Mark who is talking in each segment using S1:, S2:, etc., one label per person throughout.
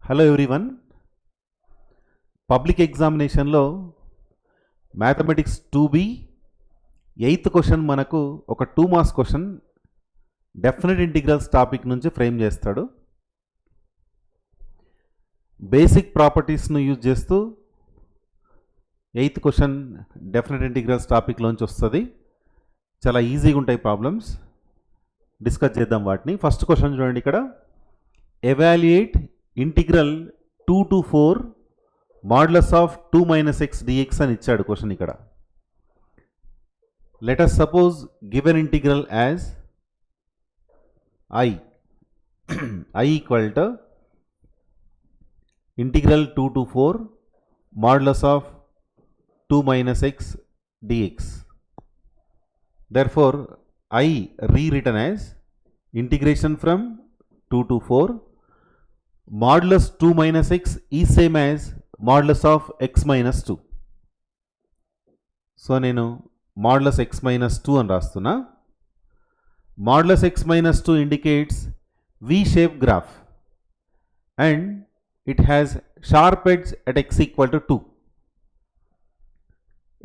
S1: Hello everyone. Public ఎగ్జామినేషన్లో mathematics 2B 8th question మనకు ఒక 2 marks question definite integrals topic నుంచి ఫ్రేమ్ చేస్తాడు. బేసిక్ ప్రాపర్టీస్ను యూజ్ చేస్తూ 8th క్వశ్చన్ డెఫినెట్ ఇంటిగ్రల్స్ టాపిక్లోంచి వస్తుంది. చాలా ఈజీగా ఉంటాయి ప్రాబ్లమ్స్, డిస్కస్ చేద్దాం వాటిని. ఫస్ట్ క్వశ్చన్ చూడండి, ఇక్కడ evaluate integral 2 to 4 modulus of 2 minus x dx అని ఇచ్చాడు క్వశ్చన్. ఇక్కడ let us suppose given integral as i equal to integral 2 to 4 modulus of 2 minus x dx. Therefore I rewritten as integration from 2 to 4 modulus 2 minus x is same as modulus of x minus 2. So నేను modulus x minus 2 అని రాస్తున్నా. Modulus x minus 2 indicates V-shaped graph and it has sharp edge at x equal to 2.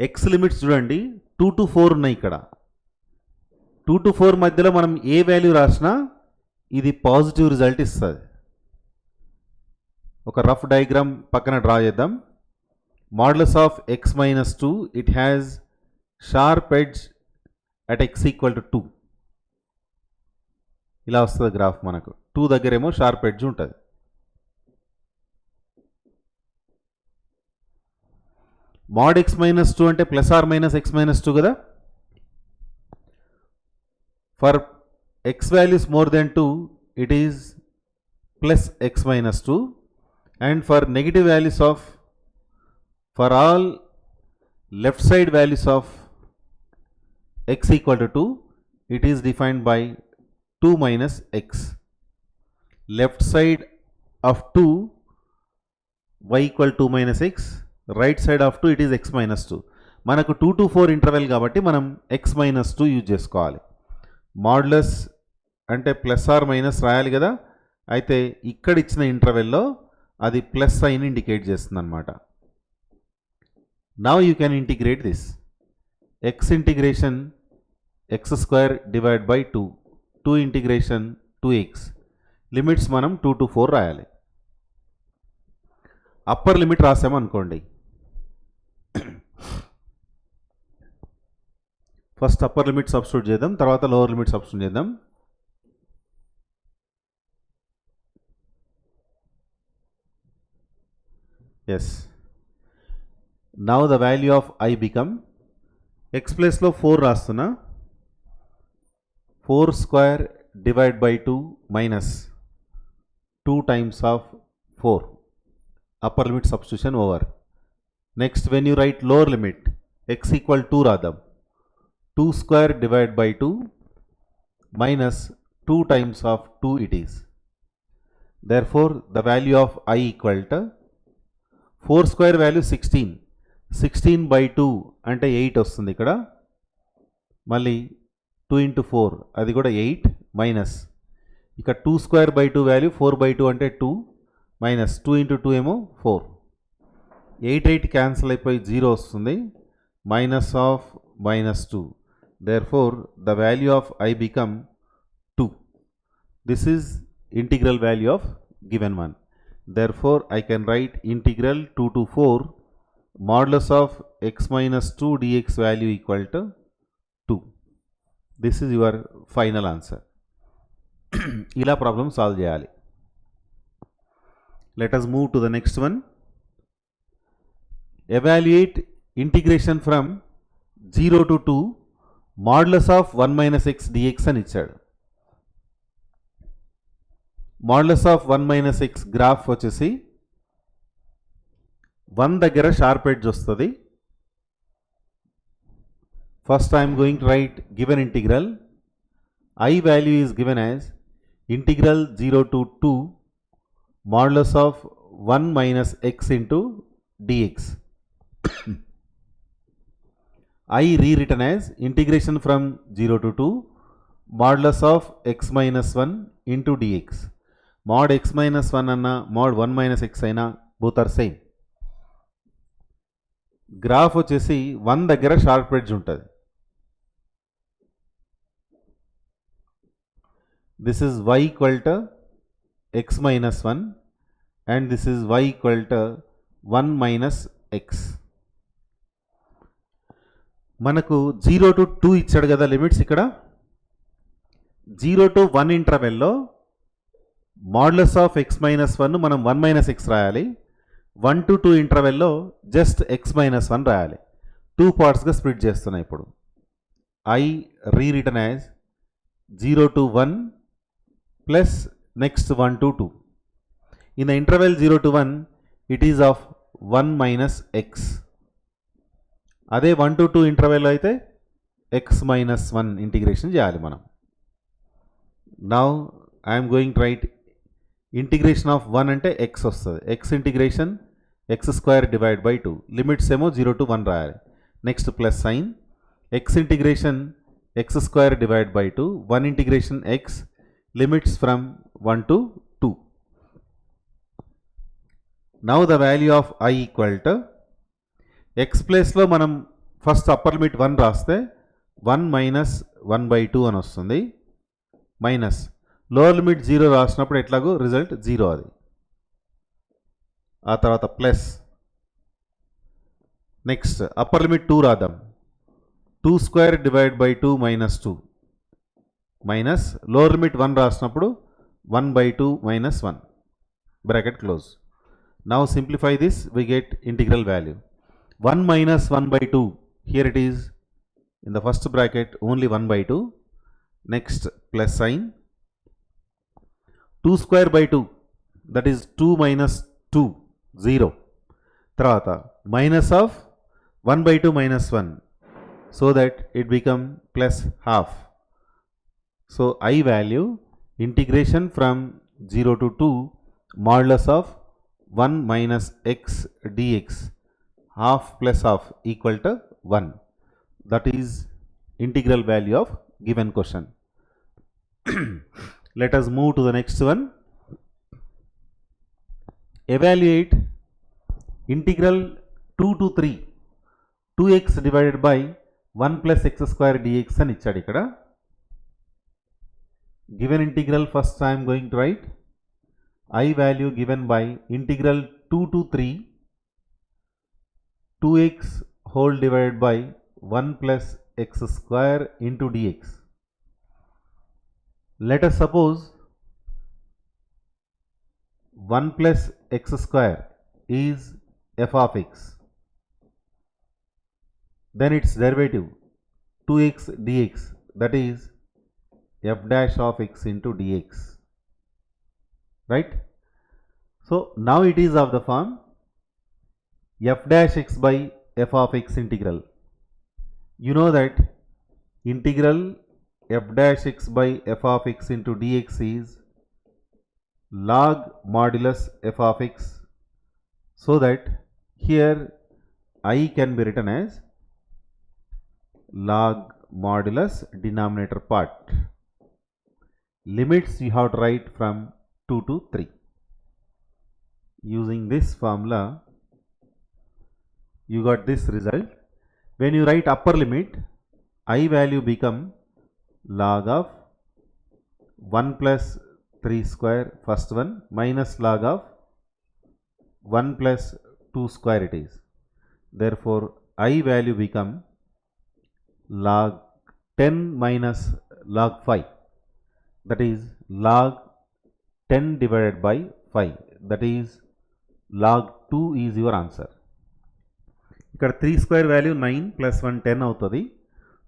S1: x limits చూడండి, 2 to 4 ఉన్నాయి. ఇక్కడ 2 to 4 మధ్యలో మనం ఏ value రాసినా ఇది పాజిటివ్ రిజల్ట్ ఇస్తుంది. ఒక రఫ్ డయాగ్రామ్ పక్కన డ్రా చేద్దాం. Modulus of x minus 2 it has sharp edge at x equal to 2. ఇలా వస్తుంది గ్రాఫ్. మనకు 2 దగ్గరేమో షార్ప్ ఎడ్జ్ ఉంటుంది. మాడ్ x మైనస్ 2 అంటే plus or minus x minus 2 కదా. For x values more than 2 it is plus x minus 2, and for negative values of, for all left side values of x equal to 2 it is defined by 2 minus x. Left side of 2 y equal 2 minus x, right side of 2 it is x minus 2. మనకు 2 to 4 interval కాబట్టి మనం x minus 2 use చేసుకోవాలి. Modulus అంటే plus or minus రాయాలి కదా. అయితే ఇక్కడ ఇచ్చిన ఇంటర్వెల్లో అది ప్లస్ సైన్ ఇండికేట్ చేస్తుంది అనమాట. Now you can integrate this. X integration X square divide by 2, 2 integration 2x. Limits మనం 2 to 4 రాయాలి. అప్పర్ లిమిట్ రాసామనుకోండి, ఫస్ట్ అప్పర్ లిమిట్ సబ్స్టిట్యూట్ చేద్దాం, తర్వాత లోవర్ లిమిట్ సబ్స్టిట్యూట్ చేద్దాం. Yes, now the value of I become, X ప్లేస్లో 4 రాస్తున్నా, 4 square divide by 2 minus 2 times of 4. Upper limit substitution over. Next when you write lower limit x equal 2 రాద్దాం. 2 square divided by 2 minus 2 times of 2 it is. Therefore the value of I equal to 4 square value 16. 16 by 2 అంటే 8 వస్తుంది ఇక్కడ. మళ్ళీ 2 into 4 అది కూడా 8 minus ఇక 2 square by 2 value 4 by 2 అంటే 2 minus 2 into 2 ఏమో 4. 8 క్యాన్సిల్ అయిపోయి 0 వస్తుంది. Minus of minus 2. Therefore the value of I become 2. This is integral value of given one. Therefore I can write integral 2 to 4 modulus of x minus 2 dx value equal to 2. This is your final answer. ఇలా problem solve చేయాలి. Let us move to the next one. Evaluate integration from 0 to 2 modulus of 1 minus x dx అని ఇచ్చాడు. Modulus of 1 minus x graph వచ్చేసి 1 దగ్గర sharp edge వస్తుంది. First I'm going to right given integral. I value is given as integral 0 to 2 modulus of 1 minus x into dx. I rewritten as integration from 0 to 2 modulus of x minus 1 into dx. mod x minus 1 అన్న mod 1 minus x అయినా both are same. Graph వచ్చేసి 1 దగ్గర sharp edge ఉంటుంది. This is y equal to x minus 1 and this is y equal to 1 minus x. మనకు 0 to 2 ఇచ్చాడు కదా limits. ఇక్కడ 0 to 1 ఇంటర్వెల్లో మాడ్యులస్ ఆఫ్ x minus 1 మనం 1 minus x రాయాలి. 1 to 2 ఇంటర్వెల్లో జస్ట్ x minus 1 రాయాలి. 2 పార్ట్స్గా స్ప్లిట్ చేస్తున్నాయి. ఇప్పుడు I re-return as 0 to 1 plus next 1 to 2. In the interval 0 to 1, it is of 1 minus x. అదే 1 to 2 ఇంటర్వెల్ అయితే x minus 1 ఇంటిగ్రేషన్ చేయాలి మనం. Now I am going to write integration of 1 అంటే x వస్తుంది. x integration x square divide by 2. Limits ఏమో 0 to 1 రాయాలి. Next plus sign x integration x square divide by 2. 1 integration x limits from 1 to 2. Now the value of I equal to x place లో మనం first upper limit 1 రాస్తే 1 minus 1 by 2 అని వస్తుంది. Minus lower limit 0 రాసినప్పుడు ఎట్లాగో result 0 అది. ఆ తర్వాత ప్లస్ నెక్స్ట్ అప్పర్ లిమిట్ 2 రాద్దాం. 2 square divide by 2 minus 2 minus lower limit 1 రాసినప్పుడు 1 by 2 minus 1 bracket close. Now simplify this, we get integral value 1 minus 1 by 2. Here it is in the first bracket only 1 by 2. Next plus sign 2 square by 2, that is 2 minus 2 0. Tarvata minus of 1 by 2 minus 1, so that it become plus half. So I value integration from 0 to 2 modulus of 1 minus x dx half plus half equal to 1. That is integral value of given question. Let us move to the next one. Evaluate integral 2 to 3 2x divided by 1 plus x square dx అని ఇచ్చాడు ఇక్కడ. Given integral, first I am going to write I value given by integral 2 to 3 2x whole divided by 1 plus x square into dx. Let us suppose 1 plus x square is f of x. Then its derivative 2x dx, that is f dash of x into dx, right? So now it is of the form f dash x by f of x integral. You know that integral f dash x by f of x into dx is log modulus f of x, so that here I can be written as log modulus denominator part. Limits you have to write from 2 to 3. Using this formula, you got this result. When you write upper limit, I value become log of 1 plus 3 square first one minus log of 1 plus 2 square it is. Therefore, I value become log 10 minus log 5. That is log 10 divided by 5. That is log 2 is your answer. ఇక్కడ 3 square value 9 plus 1 10 అవుతుంది.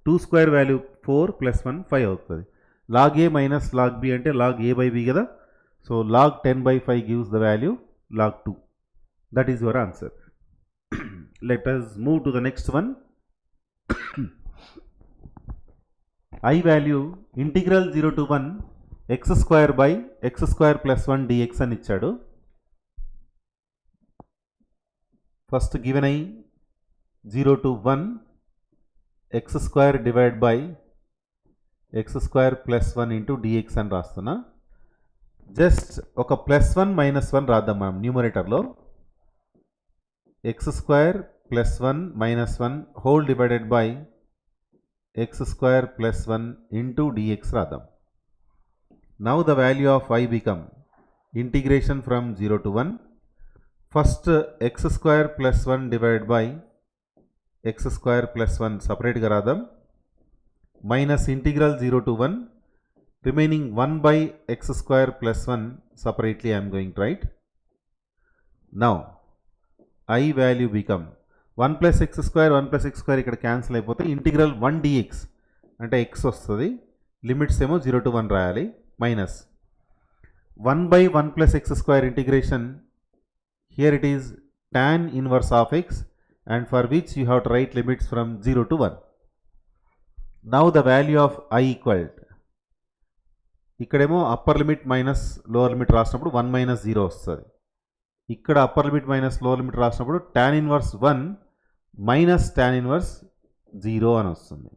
S1: 2 square value 4 plus 1 5 అవుతుంది. Log A minus log B అంటే log A by B కదా. So log 10 by 5 gives the value log 2. That is your answer. Let us move to the next one. I value integral 0 to 1 x square by x square plus 1 dx అని ఇచ్చాడు. First given I 0 to 1 x square divided by x square plus 1 into dx అని రాస్తున్నా. Just ఒక +1 -1 రాద్దాం మనం న్యూమరేటర్లో. x² +1 -1 whole divided by x² +1 into dx రాద్దాం. Now the value of I become integration from 0 to 1. First x² +1 divided by x² +1 separate గా రాద్దాం. Minus integral 0 to 1 remaining 1 by x² +1 separately I am going to write. Now I value become 1 plus x² ఇక్కడ cancel అయిపోతే integral 1 dx అంటే x వస్తుంది. Limits ఏమో 0 to 1 రాయాలి. Minus 1 by 1 plus x² integration. Here it is tan inverse of x and for which you have to write limits from 0 to 1. Now the value of I equal ఇక్కడేమో upper limit minus lower limit రాసినప్పుడు 1 - 0 వస్తుంది. ఇక్కడ upper limit minus lower limit రాసినప్పుడు tan inverse 1 minus tan inverse 0 అని వస్తుంది.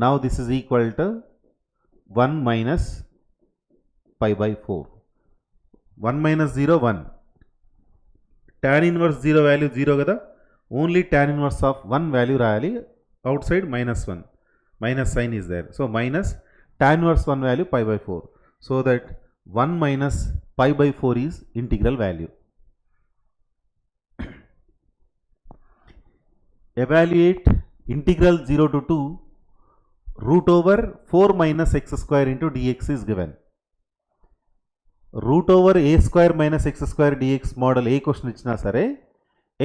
S1: Now this is equal to 1 minus pi by 4. 1 minus 0 1. Tan inverse 0 value 0 కదా, only tan inverse of 1 value రాయాలి. Out side -1 minus sign is there. So minus tan inverse 1 value pi by 4. So that 1 minus pi by 4 is integral value. Evaluate integral 0 to 2 root over 4 minus x² into dx is given. Root over a² minus x² dx model ఏ question ఇచ్చినా సరే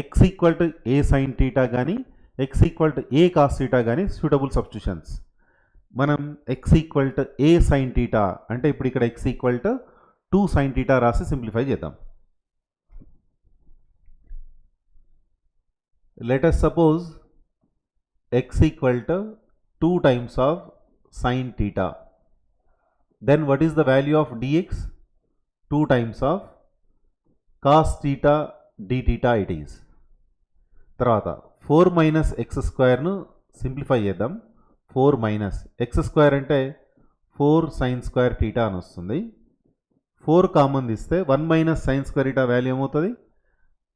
S1: x equal to a sin theta కానీ x equal to a cos theta కానీ suitable substitutions. మనం x equal to a sin theta అంటే ఇప్పుడు ఇక్కడ x equal to 2 sin theta రాసి సింప్లిఫై చేద్దాం. Let us suppose x equal to 2 times of sin theta. Then what is the value of dx? 2 times of cos theta d theta it is. తర్వాత 4 minus x² ను simplify చేద్దాం. 4 minus x² అంటే 4 sin square theta అని వస్తుంది. 4 common తీస్తే 1 minus sin square theta value ఏమవుతుంది?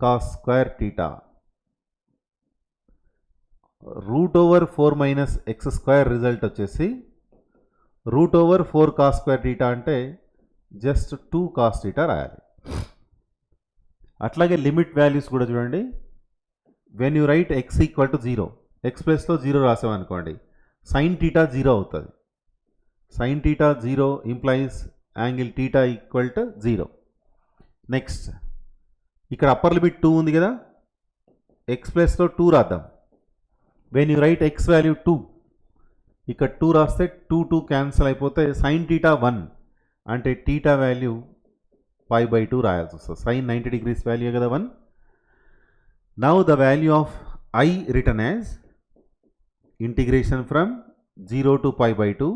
S1: cos square theta. Root over 4 minus x² result వచ్చేసి root over 4 cos square theta అంటే జస్ట్ 2 cos theta రాయాలి. అట్లాగే లిమిట్ వాల్యూస్ కూడా చూడండి. When you write x equal to 0, x ప్లస్లో 0 రాసామనుకోండి, sin theta 0 అవుతుంది. sin theta 0 implies angle theta equal to 0. Next ఇక్కడ upper limit 2 ఉంది కదా, x ప్లస్లో 2 రాద్దాం. When you write x value 2, ఇక్కడ 2 రాస్తే 2 క్యాన్సిల్ అయిపోతే sin theta 1 అంటే theta వాల్యూ pi by 2 రాయాల్సి వస్తుంది. sin 90 degrees వాల్యూ కదా 1. Now the value of I return as integration from 0 to pi by 2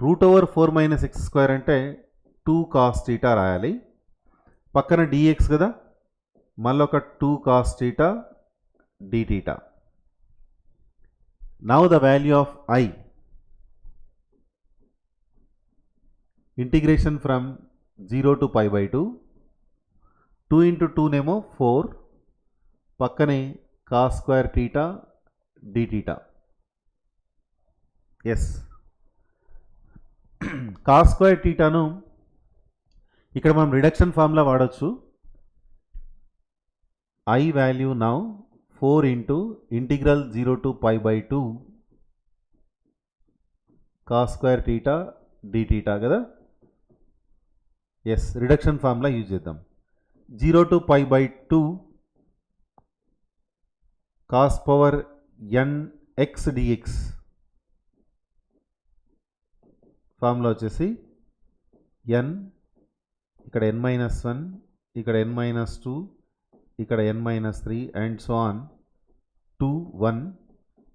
S1: route over 4 minus x² అంటే 2 cos theta రాయాలి. పక్కన dx కదా, మళ్ళొక 2 cos theta d theta. Now the value of I integration from 0 to pi by 2 2 into 2 నేమో 4 పక్కనే cos square theta d theta. Yes cos square theta ను ఇక్కడ మనం reduction formula వాడచ్చు. I value now 4 into integral 0 to pi by 2 cos square theta d theta కదా. Yes reduction formula use చేద్దాం. 0 to pi by 2 cos power n x dx formula వచ్చేసి n ఇక్కడ n-1 ఇక్కడ n-2 ఇక్కడ n-3 and so on 2 1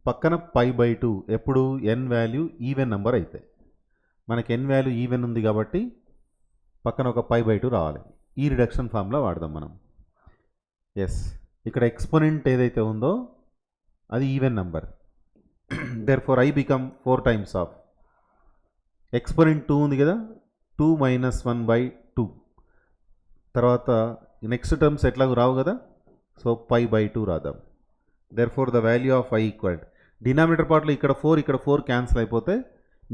S1: పక్కన pi by 2 ఎప్పుడు n value even number అయితే. మనకి n వాల్యూ ఈవెన్ ఉంది కాబట్టి పక్కన ఒక pi by 2 రావాలి. ఈ రిడక్షన్ ఫార్ములా వాడదాం మనం. ఎస్ ఇక్కడ ఎక్స్పోనెంట్ ఏదైతే ఉందో అది even number. Therefore I become 4 times of exponent 2 ఉంది కదా, 2 మైనస్ 1/2. తర్వాత నెక్స్ట్ టర్మ్స్ ఎట్లాగూ రావు కదా, సో π/2 రాద్దాం. Therefore the value of I equal, denominator పార్ట్లో ఇక్కడ 4 క్యాన్సిల్ అయిపోతే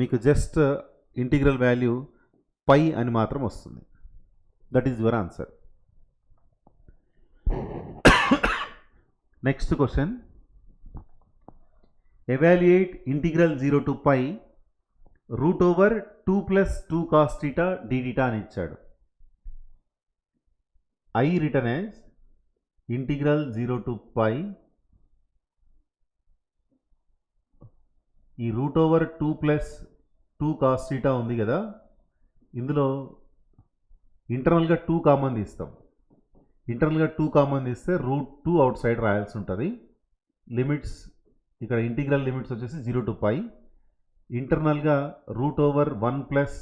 S1: మీకు జస్ట్ ఇంటిగ్రల్ వాల్యూ పై అని మాత్రం వస్తుంది. That is your answer. Next question, evaluate integral 0 to π √2 + 2 cos θ dθ అని ఇచ్చాడు. I written as integral 0 to π ఈ √2 + 2 cos θ ఉంది కదా, ఇందులో ఇంటర్నల్గా 2 కామన్ తీస్తాం. ఇంటర్నల్గా 2 కామన్ తీస్తే √2 అవుట్ సైడ్ రాయాల్సి ఉంటుంది. లిమిట్స్ ఇక్కడ ఇంటిగ్రల్ లిమిట్స్ వచ్చేసి 0 to π, ఇంటర్నల్గా √1 +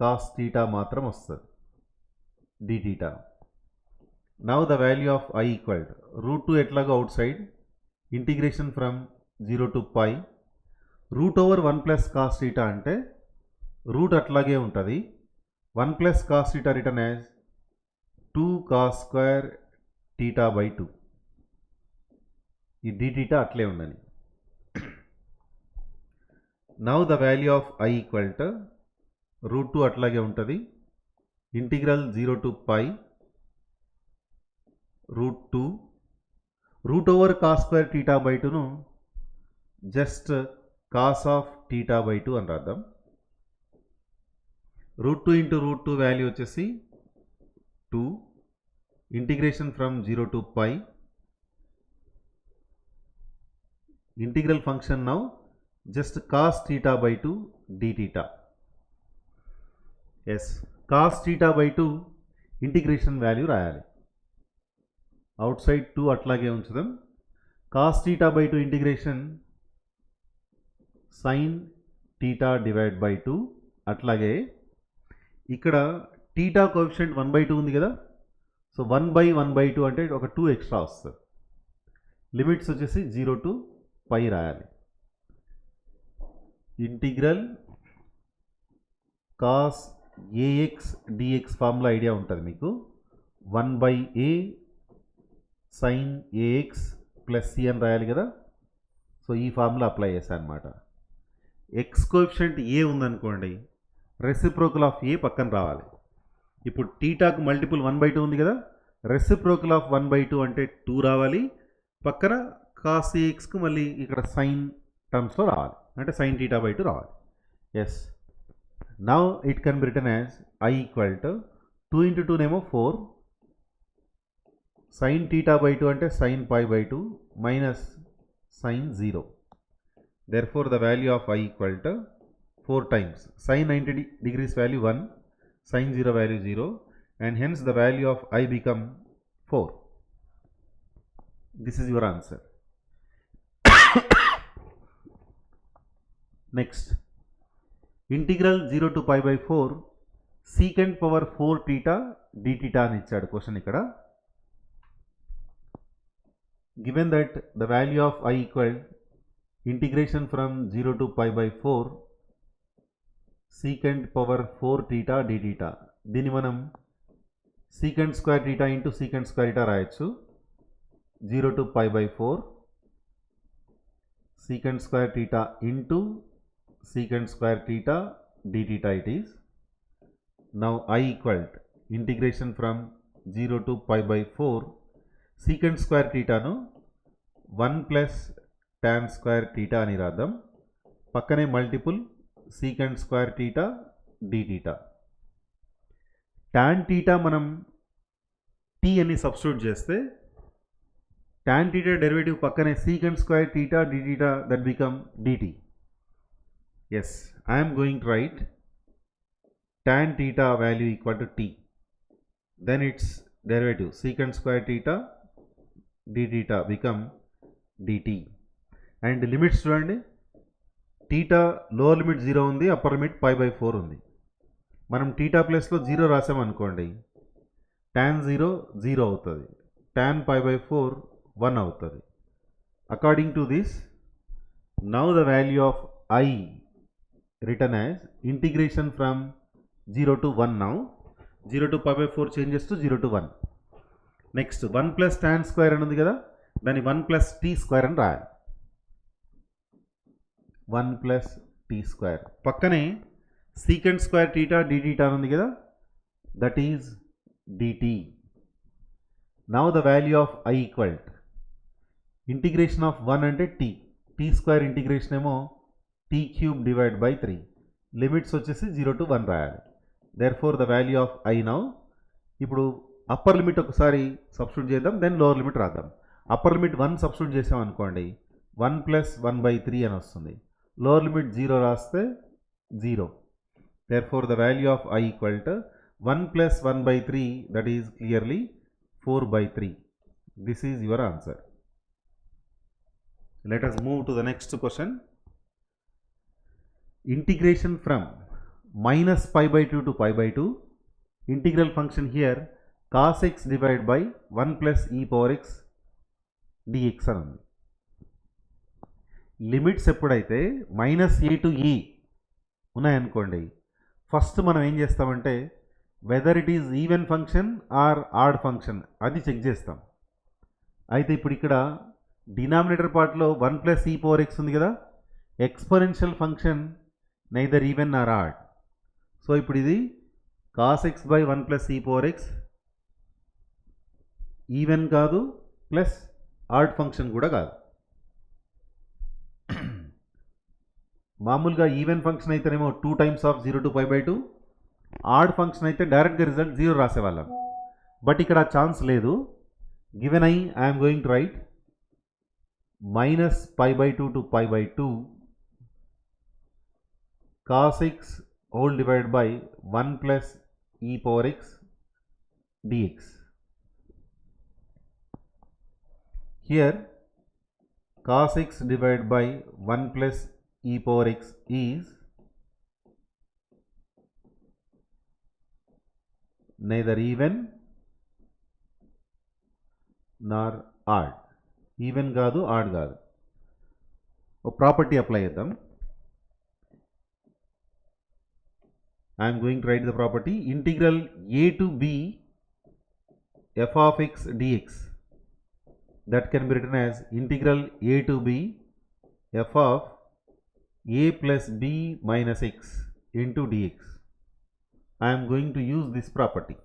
S1: cos θ మాత్రం వస్తుంది dθ. Now the value of I equal √2 ఎట్లాగో out side, integration from 0 to π, √1 + cos θ అంటే రూట్ అట్లాగే ఉంటుంది. 1 + cos θ రిటర్న్ యాజ్ 2 cos² θ/2. ఈ dθ అట్లే ఉండని. Now the value of I equal to √2 అట్లాగే ఉంటుంది, ఇంటిగ్రల్ 0 to π √2 √cos² θ/2ను జస్ట్ cos ఆఫ్ θ/2 అని రాద్దాం. √2 × √2 వాల్యూ వచ్చేసి 2, integration from 0 to π, integral function now just cos θ/2 dθ. Yes, cos θ/2 integration value రాయాలి. అవుట్ సైడ్ 2 అట్లాగే ఉంచుదాం. cos θ/2 integration sin θ/2. అట్లాగే ఇక్కడ θ కోఎఫిషియంట్ 1/2 ఉంది కదా, సో 1/1/2 అంటే ఒక 2 ఎక్స్ట్రా వస్తుంది. లిమిట్స్ వచ్చేసి 0 to π రాయాలి. Integral cos ax dx formula idea ఉంటుంది మీకు. 1/a sin ax + c అని రాయాలి కదా, సో ఈ ఫార్ములా అప్లై చేశాను అనమాట. ఎక్స్ కోఎఫిషియంట్ ఏ ఉందనుకోండి, రెసిప్రోకల్ ఆఫ్ ఏ పక్కన రావాలి. ఇప్పుడు టీటాకు మల్టిపుల్ 1/2 ఉంది కదా, రెసిప్రోకల్ ఆఫ్ 1/2 అంటే 2 రావాలి. పక్కన cos axకు మళ్ళీ ఇక్కడ సైన్ టర్మ్స్లో రావాలి, అంటే sin θ/2 రావాలి. Yes, now it can be written as I equal to 2 × 2 నేమో 4, sin θ/2 అంటే sin π/2 minus sin 0. Therefore, the value of I equal to 4 times sin 90 degrees value 1, sin 0 value 0, and hence the value of I become 4. This is your answer. Next, integral 0 to π/4 secant power 4 theta dθ అని ఇచ్చాడు question ఇక్కడ. Given that the value of I equal integration from 0 to π/4 secant power 4 theta dθ, దీన్ని మనం secant square theta into secant square theta రాయొచ్చు. 0 to π/4 secant square theta into secant square theta dθ it is. Now I equal integration from 0 to π/4 secant square theta ను 1 + tan square theta అని రాద్దాం. పక్కనే multiple secant square theta dθ. tan theta మనం t అని substitute చేస్తే tan theta derivative పక్కనే secant square theta dθ, that become dt. Yes, I am going to write tan theta value equal to t. Then its derivative secant square theta dθ become dt. And limits చూడండి, theta lower limit 0 ఉంది, upper limit π/4 ఉంది. మనం theta ప్లస్లో 0 రాసామనుకోండి, tan 0 0 అవుతుంది, tan π/4 1 అవుతుంది. According to this, now the value of I written as integration from 0 to 1 now. 0 to pi by 4 changes to 0 to 1. Next 1 plus tan square అని ఉంది కదా, దాన్ని 1 plus t square అని రాయాలి. 1 plus t square. పక్కనే secant square theta d theta అని ఉంది కదా, that is dt. Now the value of I equal to integration of 1 అంటే t square integration ఏమో t cube divided by 3. Limits వచ్చేసి 0 to 1 రాయాలి. therefore the value of I now, ఇప్పుడు upper limit ఒకసారి substitute చేద్దాం, దెన్ లోవర్ లిమిట్ రాద్దాం. Upper limit 1 substitute చేసాం అనుకోండి, 1 plus 1/3 అని వస్తుంది. లోవర్ లిమిట్ 0 రాస్తే 0. therefore the value of I equal to 1 plus 1/3, that is clearly 4/3. this is your answer. Let us move to the next question. Integration from minus pi by 2 to pi by 2. Integral function here cos x divided by 1 plus e power x dx అని ఉంది. Limits ఎప్పుడైతే minus A to ఈ ఉన్నాయనుకోండి, first మనం ఏం చేస్తామంటే whether it is even function are add function అది check చేస్తాం. అయితే ఇప్పుడు ఇక్కడ డినామినేటర్ పార్ట్లో 1 plus e power x ఉంది కదా, exponential function neither even or odd. So ఇప్పుడు ఇది cos x by 1 plus e power x even కాదు, ప్లస్ ఆడ్ ఫంక్షన్ కూడా కాదు. మామూలుగా ఈవెన్ ఫంక్షన్ అయితేనేమో 2 times of 0 to pi by 2, add function అయితే డైరెక్ట్గా రిజల్ట్ 0 రాసేవాళ్ళం. బట్ ఇక్కడ ఛాన్స్ లేదు. Given I'm going to right minus pi by 2 to pi by 2 cos x whole divided by 1 plus e power x dx. Here cos x divided by 1 plus e power x is neither even nor odd. Even కాదు, odd కాదు. ఒక property apply చేద్దాం. I'm going to write the property integral a to b f of x dx, that can be written as integral a to b f of a plus b minus x into dx. I'm going to use this property.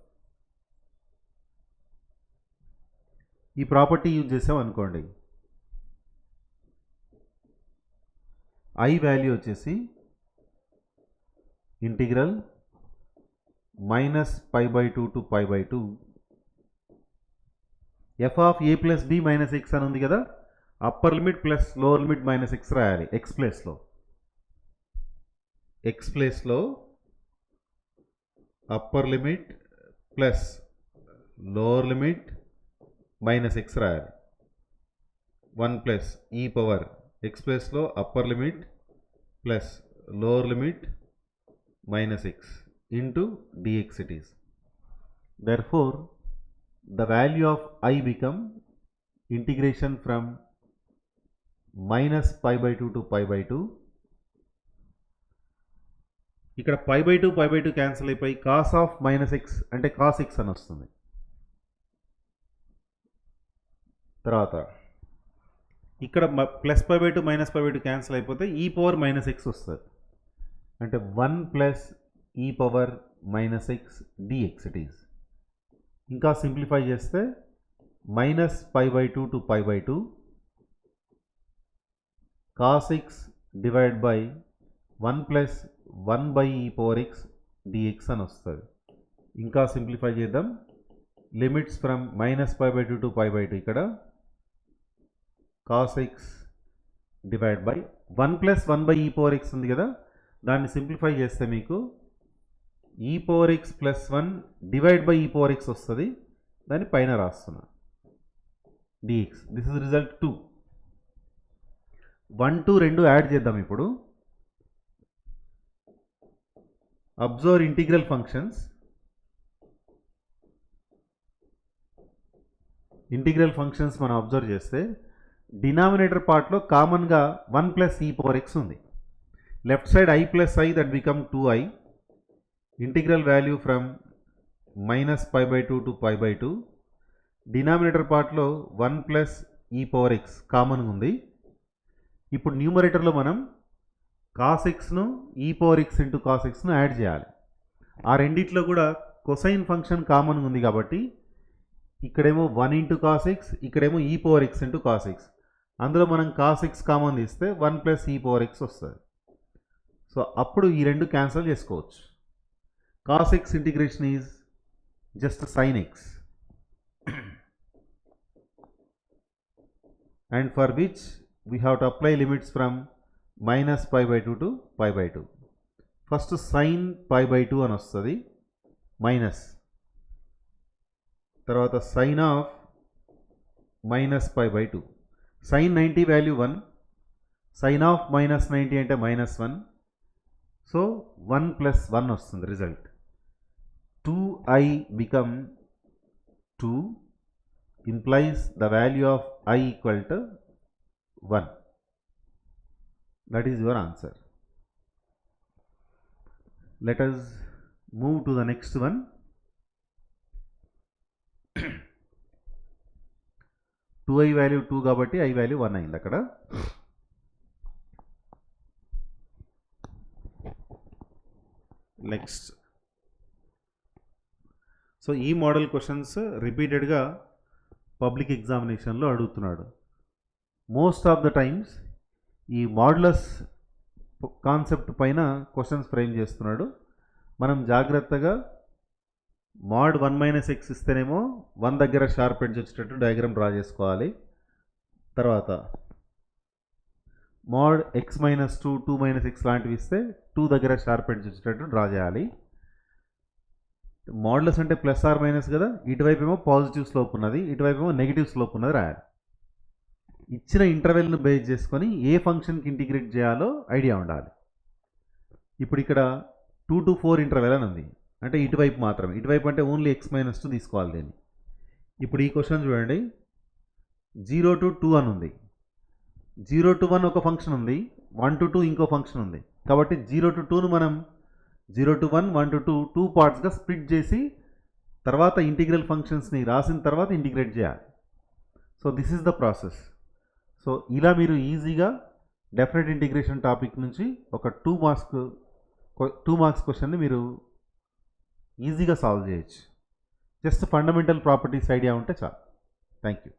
S1: ఈ property use చేసాం అనుకోండి, I value వచ్చేసి integral minus pi by 2 to pi by 2 f of a plus b minus x అని ఉంది కదా, upper limit plus lower limit minus x రాయాలి. X ప్లేస్లో upper limit plus lower limit minus x రాయాలి. 1 plus e power x ప్లేస్లో upper limit plus lower limit minus x into dx it is. therefore the value of I become integration from minus pi by 2 to pi by 2. ఇక్కడ pi by 2 cancel అయిపోయి cos of minus x అంటే cos x అని వస్తుంది. తర్వాత ఇక్కడ plus pi by 2 minus pi by 2 cancel అయిపోతే ఈ power minus X వస్తుంది. అంటే 1 plus e power minus x dx it is. ఇంకా సింప్లిఫై చేస్తే minus pi by 2 to pi by 2 cos x divide by 1 plus 1 by e power x dx అని వస్తుంది. ఇంకా simplify చేద్దాం. Limits from minus pi by 2 to pi by 2 ఇక్కడ cos x divide by 1 plus 1 by e power x ఉంది కదా, దాన్ని simplify చేస్తే మీకు e power x plus 1 divide by e power x వస్తుంది. దాన్ని పైన రాస్తున్నా dx. This is result 2. 1 2 2 add చేద్దాం. ఇప్పుడు observe integral functions. Integral functions మనం అబ్జర్వ్ చేస్తే డినామినేటర్ పార్ట్లో కామన్గా 1 ప్లస్ ఈ పవర్ ఎక్స్ ఉంది. left side I plus I, that become 2I. Integral value from minus pi by 2 to pi by 2. Denominator పార్ట్లో 1 plus e power X common ఉంది. ఇప్పుడు న్యూమరేటర్లో మనం కాస్ ఎక్స్ను e power x into cos ఎక్స్ను add చేయాలి. ఆ రెండిట్లో కూడా కొసైన్ ఫంక్షన్ కామన్ ఉంది కాబట్టి ఇక్కడేమో 1 ఇంటూ కాస్ ఎక్స్, ఇక్కడేమో ఈ power x into cos X. అందులో మనం కాస్ ఎక్స్ కామన్ తీస్తే 1 ప్లస్ ఈ పవర్ ఎక్స్ వస్తుంది. సో అప్పుడు ఈ రెండు క్యాన్సిల్ చేసుకోవచ్చు. Cos X integration is just sign X, and for which we have to apply limits from minus pi by 2 to pi by 2. First sin pi by 2 అని వస్తుంది, minus తర్వాత sin of minus pi by 2. sin 90 value 1, sin of minus 90 అంటే minus 1. So 1 plus 1 వస్తుంది result. 2i become 2 implies the value of I equal to 1. That is your answer. Let us move to the next one. 2i value 2 కాబట్టి I value 1 అయింది అక్కడ. Next, so ఈ model questions రిపీటెడ్గా public ఎగ్జామినేషన్లో అడుగుతున్నాడు. Most of the times ఈ modulus concept పైన questions frame చేస్తున్నాడు. మనం జాగ్రత్తగా mod 1 మైనస్ ఎక్స్ ఇస్తేనేమో 1 దగ్గర షార్ప్ ఎడ్జ్ వచ్చేటట్టు డయాగ్రామ్ డ్రా చేసుకోవాలి. తర్వాత mod x minus 2, 2 minus X లాంటివి ఇస్తే 2 దగ్గర షార్ప్ ఎడ్జ్ వచ్చేటట్టు డ్రా చేయాలి. మోడ్యులస్ అంటే ప్లస్ ఆర్ మైనస్ కదా, ఇటువైపు ఏమో పాజిటివ్ స్లోప్ ఉన్నది, ఇటువైపు ఏమో నెగిటివ్ స్లోప్ ఉన్నది రాయాలి. ఇచ్చిన ఇంటర్వెల్ను బేస్ చేసుకొని ఏ ఫంక్షన్కి ఇంటిగ్రేట్ చేయాలో ఐడియా ఉండాలి. ఇప్పుడు ఇక్కడ 2 to 4 ఇంటర్వెల్ అని ఉంది, అంటే ఇటువైపు మాత్రమే, ఇటువైపు అంటే ఓన్లీ ఎక్స్ మైనస్ 2 తీసుకోవాలి దీన్ని. ఇప్పుడు ఈ క్వశ్చన్ చూడండి, 0 to 2 అని ఉంది, 0 to 1 ఒక ఫంక్షన్ ఉంది, 1 to 2 ఇంకో ఫంక్షన్ ఉంది. కాబట్టి 0 to 2ను మనం 0 to 1, 1 to 2 2 పార్ట్స్గా స్ప్లిట్ చేసి తర్వాత ఇంటిగ్రల్ ఫంక్షన్స్ని రాసిన తర్వాత ఇంటిగ్రేట్ చేయాలి. So this is the process. So ఇలా మీరు ఈజీగా డెఫినెట్ ఇంటిగ్రేషన్ టాపిక్ నుంచి ఒక 2 మార్క్స్ క్వశ్చన్ని మీరు ఈజీగా సాల్వ్ చేయొచ్చు. జస్ట్ ఫండమెంటల్ ప్రాపర్టీస్ ఐడియా ఉంటే చాలు. Thank you.